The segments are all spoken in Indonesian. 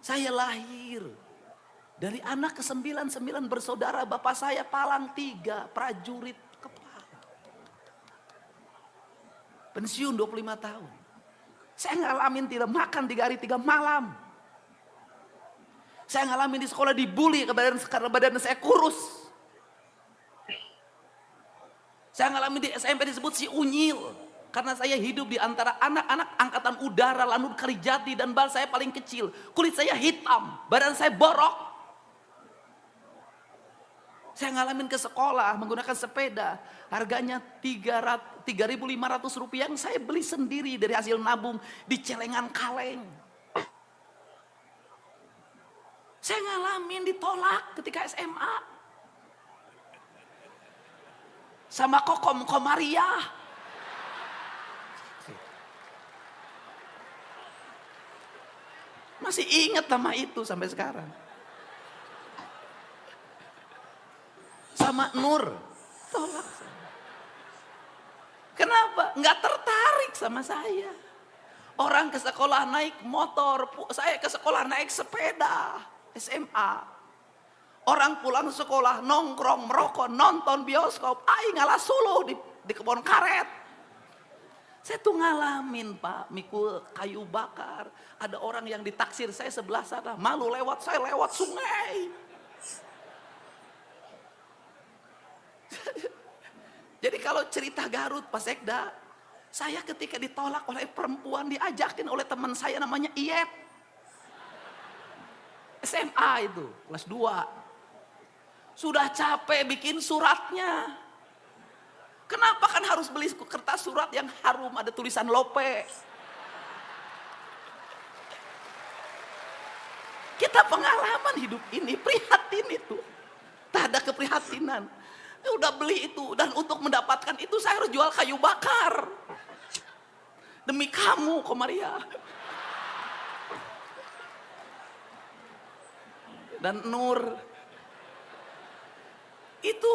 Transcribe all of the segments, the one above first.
Saya lahir dari anak ke-9, 9 bersaudara. Bapak saya palang 3, prajurit kepala. Pensiun 25 tahun. Saya ngalamin tidak makan 3 hari 3 malam. Saya ngalamin di sekolah dibully karena badan saya kurus. Saya ngalamin di SMP disebut si unyil. Karena saya hidup di antara anak-anak angkatan udara Lanut Kalijati dan bal saya paling kecil. Kulit saya hitam, badan saya borok. Saya ngalamin ke sekolah menggunakan sepeda. Harganya 3.500 rupiah yang saya beli sendiri dari hasil nabung di celengan kaleng. Saya ngalamin ditolak ketika SMA. Sama Kokom Komariah. Masih ingat nama itu sampai sekarang. Sama Nur, tolak saya. Kenapa? Nggak tertarik sama saya. Orang ke sekolah naik motor, saya ke sekolah naik sepeda, SMA. Orang pulang sekolah nongkrong, merokok, nonton bioskop, ngalah suluh di kebun karet. Saya tuh ngalamin Pak, mikul kayu bakar. Ada orang yang ditaksir saya sebelah sana. Malu lewat, saya lewat sungai. Jadi kalau cerita Garut Pak Sekda, saya ketika ditolak oleh perempuan diajakin oleh teman saya namanya Iyep. SMA itu, kelas 2. Sudah capek bikin suratnya. Kenapa kan harus beli kertas surat yang harum ada tulisan Lope? Kita pengalaman hidup ini, prihatin itu. Tak ada keprihatinan. Udah beli itu dan untuk mendapatkan itu saya harus jual kayu bakar. Demi kamu, Komaria. Dan Nur. Itu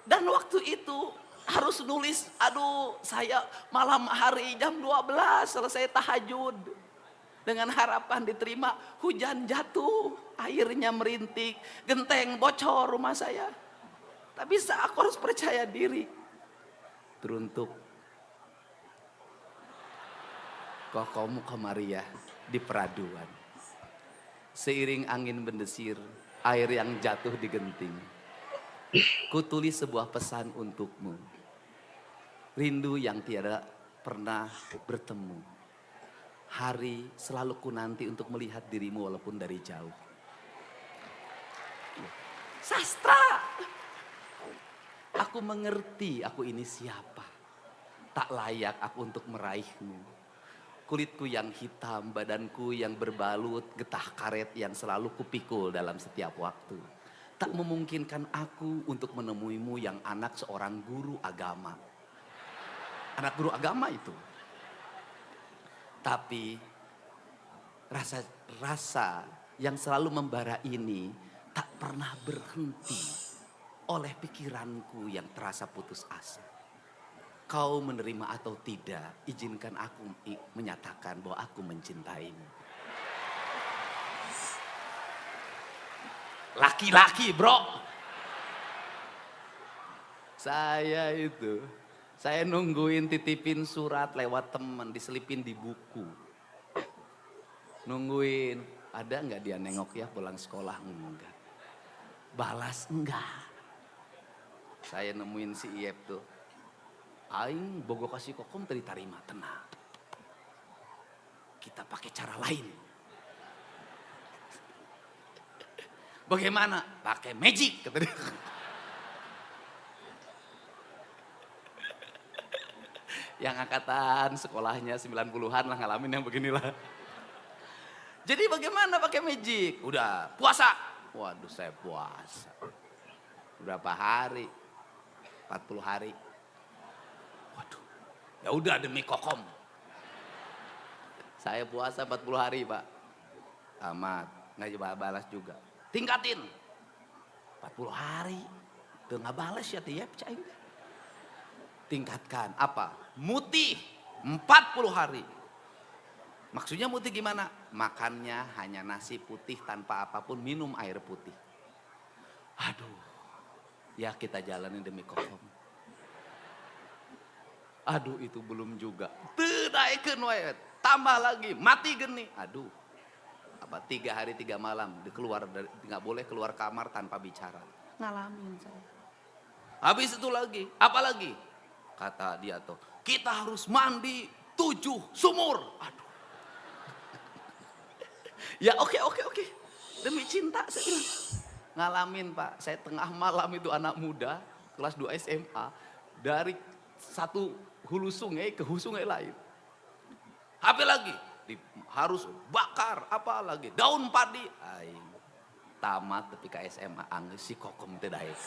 dan waktu itu harus nulis, aduh saya malam hari jam 12 selesai tahajud. Dengan harapan diterima, hujan jatuh, airnya merintik, genteng bocor rumah saya. Tapi aku harus percaya diri. Teruntuk Kokomu Komaria di peraduan. Seiring angin berdesir, air yang jatuh di genting. Kutulis sebuah pesan untukmu. Rindu yang tiada pernah bertemu. Hari selalu ku nanti untuk melihat dirimu walaupun dari jauh. Sastra. Aku mengerti aku ini siapa. Tak layak aku untuk meraihmu. Kulitku yang hitam, badanku yang berbalut, getah karet yang selalu kupikul dalam setiap waktu. Tak memungkinkan aku untuk menemuimu yang anak seorang guru agama. Anak guru agama itu. Tapi rasa yang selalu membara ini tak pernah berhenti oleh pikiranku yang terasa putus asa. Kau menerima atau tidak, izinkan aku menyatakan bahwa aku mencintaimu. Laki-laki bro. Saya nungguin titipin surat lewat teman, diselipin di buku. Nungguin, ada nggak dia nengok ya pulang sekolah? Enggak. Balas enggak. Saya nemuin si Iyep tuh. Aing bogo kasih kokom tadi tarima, tenang. Kita pakai cara lain. Bagaimana? Pakai magic kata dia. Yang angkatan sekolahnya 90-an lah ngalamin yang beginilah. Jadi bagaimana pakai magic? Udah puasa. Waduh saya puasa. Berapa hari? 40 hari. Waduh. Ya udah demi kokom. Saya puasa 40 hari Pak. Amat. Nggak balas juga. Tingkatin. 40 hari. Tuh nggak balas ya tiap cair. Tingkatkan. Apa? Mutih 40 hari. Maksudnya mutih gimana? makannya hanya nasi putih tanpa apapun, minum air putih. Aduh, ya kita jalani demi Kokom. Aduh, itu belum juga. Naikkan wae, tambah lagi, mati geni. Aduh, 3 hari 3 malam nggak boleh keluar kamar tanpa bicara. Ngalamin saya. Habis itu lagi, apa lagi? Kata dia tuh, kita harus mandi 7 sumur. Aduh. Ya oke. Demi cinta saya bilang. Ngalamin Pak, saya tengah malam itu anak muda, kelas 2 SMA. Dari satu hulu sungai ke hulu sungai lain. Apa lagi? Harus bakar, apa lagi? Daun padi. Aing tamat tapi ke SMA, anggeus si Kokom teh daek.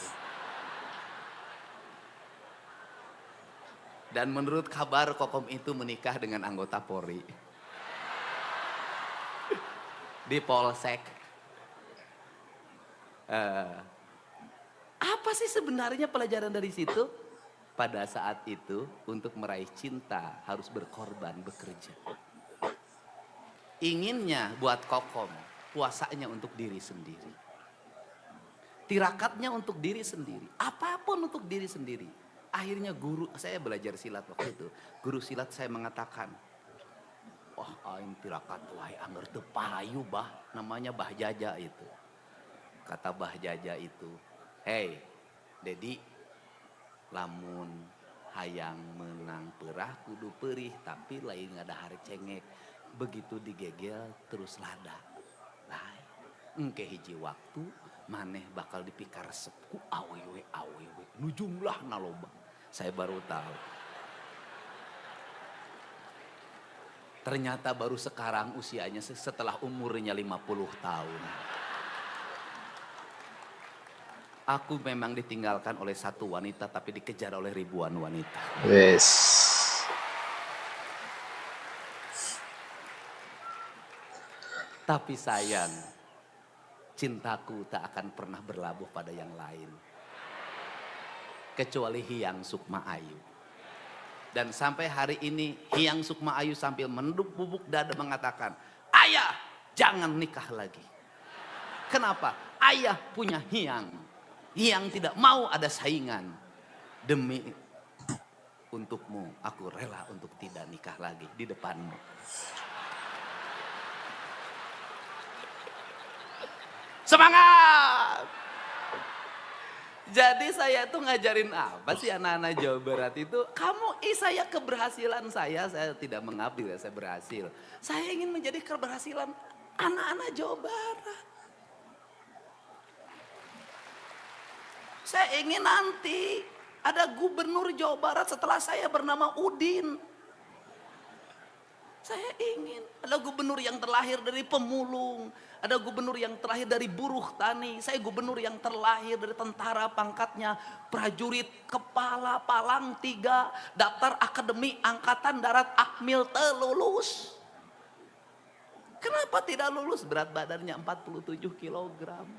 Dan menurut kabar Kokom itu menikah dengan anggota Polri. Di Polsek. Apa sih sebenarnya pelajaran dari situ? Pada saat itu untuk meraih cinta harus berkorban, bekerja. Inginnya buat Kokom, puasanya untuk diri sendiri. Tirakatnya untuk diri sendiri. Apapun untuk diri sendiri. Akhirnya saya belajar silat waktu itu. Guru silat saya mengatakan, wah aing tirakat wae anger teu payu bah, namanya Bah Jaja itu. Kata Bah Jaja itu, "Hey, Dedi, lamun hayang menang perah kudu perih, tapi lain ngadahar cengek. Begitu digegel terus lada. Nah, engke hiji waktu maneh bakal dipikar resep ku awewe nu jumlahna loba." Saya baru tahu. Ternyata baru sekarang usianya setelah umurnya 50 tahun. Aku memang ditinggalkan oleh satu wanita tapi dikejar oleh ribuan wanita. Yes. Tapi sayang, cintaku tak akan pernah berlabuh pada yang lain. Kecuali Hyang Sukma Ayu. Dan sampai hari ini Hyang Sukma Ayu sambil menunduk bubuk dada mengatakan, "Ayah, jangan nikah lagi." Kenapa? Ayah punya Hyang. Hyang tidak mau ada saingan. Demi untukmu, aku rela untuk tidak nikah lagi di depanmu. Semangat! Jadi saya tuh ngajarin apa sih anak-anak Jawa Barat itu? Saya keberhasilan saya tidak mengambil, saya berhasil. Saya ingin menjadi keberhasilan anak-anak Jawa Barat. Saya ingin nanti ada gubernur Jawa Barat setelah saya bernama Udin. Saya ingin ada gubernur yang terlahir dari pemulung, ada gubernur yang terlahir dari buruh tani, saya gubernur yang terlahir dari tentara pangkatnya prajurit kepala palang 3, daftar akademi angkatan darat Akmil lulus. Kenapa tidak lulus? Berat badannya 47 kilogram,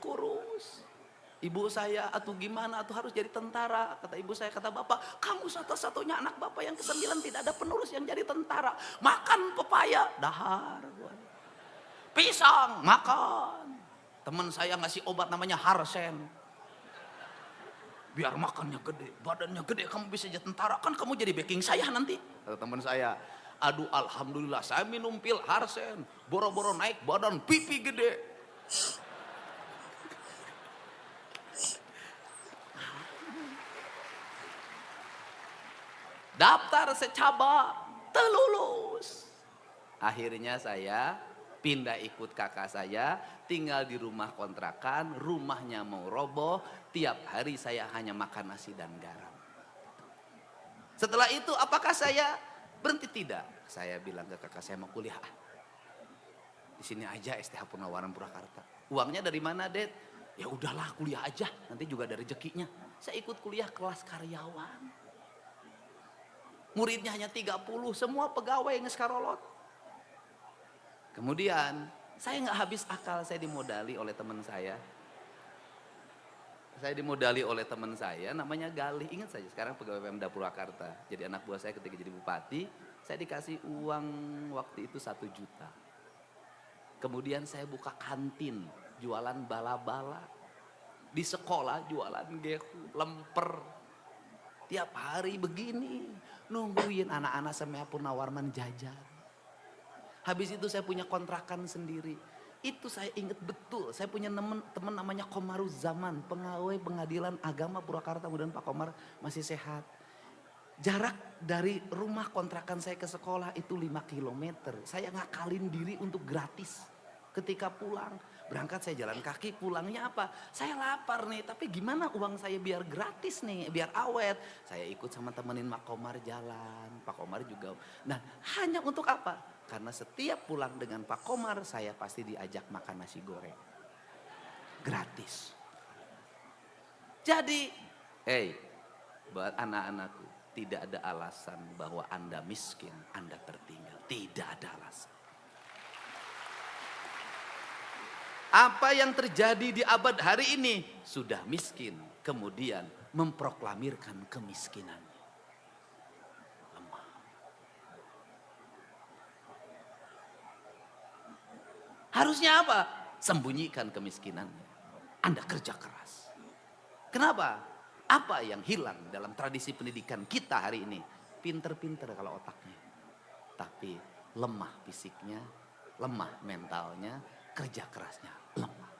kurus. Ibu saya, atuh gimana, atuh harus jadi tentara. Kata ibu saya, kata bapak, kamu satu-satunya anak bapak yang ke-9 tidak ada penerus yang jadi tentara. Makan pepaya, dahar. Pisang, makan. Teman saya ngasih obat namanya Harsen. Biar makannya gede, badannya gede, kamu bisa jadi tentara. Kan kamu jadi backing saya nanti. Kata teman saya, aduh alhamdulillah saya minum pil Harsen. Boro-boro naik badan, pipi gede. Daftar secaba, terlulus. Akhirnya saya pindah ikut kakak saya, tinggal di rumah kontrakan, rumahnya mau roboh, tiap hari saya hanya makan nasi dan garam. Setelah itu apakah saya berhenti? Tidak. Saya bilang ke kakak saya mau kuliah. Di sini aja STH Purnawarman Purwakarta. Uangnya dari mana, Det? Ya udahlah kuliah aja, nanti juga ada rezekinya. Saya ikut kuliah kelas karyawan. Muridnya hanya 30, semua pegawai yang ngeskarolot. Kemudian saya nggak habis akal, saya dimodali oleh teman saya. Saya dimodali oleh teman saya, namanya Galih. Ingat saja sekarang pegawai Pemda Purwakarta. Jadi anak buah saya ketika jadi bupati, saya dikasih uang waktu itu 1 juta. Kemudian saya buka kantin, jualan bala-bala. Di sekolah jualan gehu, lemper. Tiap hari begini, nungguin anak-anak sama Purnawarman jajan. Habis itu saya punya kontrakan sendiri. Itu saya ingat betul, saya punya teman namanya Komaruzzaman, pegawai pengadilan agama Purwakarta, kemudian Pak Komar masih sehat. Jarak dari rumah kontrakan saya ke sekolah itu 5 kilometer. Saya ngakalin diri untuk gratis. Ketika pulang, berangkat saya jalan kaki, pulangnya apa? Saya lapar nih, tapi gimana uang saya biar gratis nih, biar awet. Saya ikut sama temenin Pak Komar jalan, Pak Komar juga. Nah, hanya untuk apa? Karena setiap pulang dengan Pak Komar, saya pasti diajak makan nasi goreng. Gratis. Jadi, buat anak-anakku, tidak ada alasan bahwa Anda miskin, Anda tertinggal. Tidak ada alasan. Apa yang terjadi di abad hari ini? Sudah miskin, kemudian memproklamirkan kemiskinannya. Lemah. Harusnya apa? Sembunyikan kemiskinannya. Anda kerja keras. Kenapa? Apa yang hilang dalam tradisi pendidikan kita hari ini? Pinter-pinter kalau otaknya. Tapi lemah fisiknya, lemah mentalnya, kerja kerasnya lemah.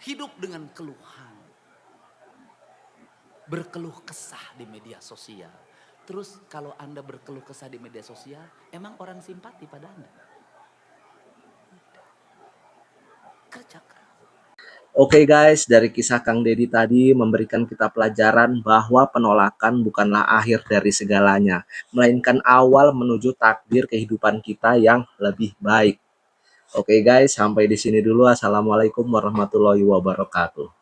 Hidup dengan keluhan. Berkeluh kesah di media sosial. Terus kalau Anda berkeluh kesah di media sosial, emang orang simpati pada Anda? Kerja keras. Oke guys, dari kisah Kang Deddy tadi memberikan kita pelajaran bahwa penolakan bukanlah akhir dari segalanya, melainkan awal menuju takdir kehidupan kita yang lebih baik. Oke guys, sampai di sini dulu. Assalamualaikum warahmatullahi wabarakatuh.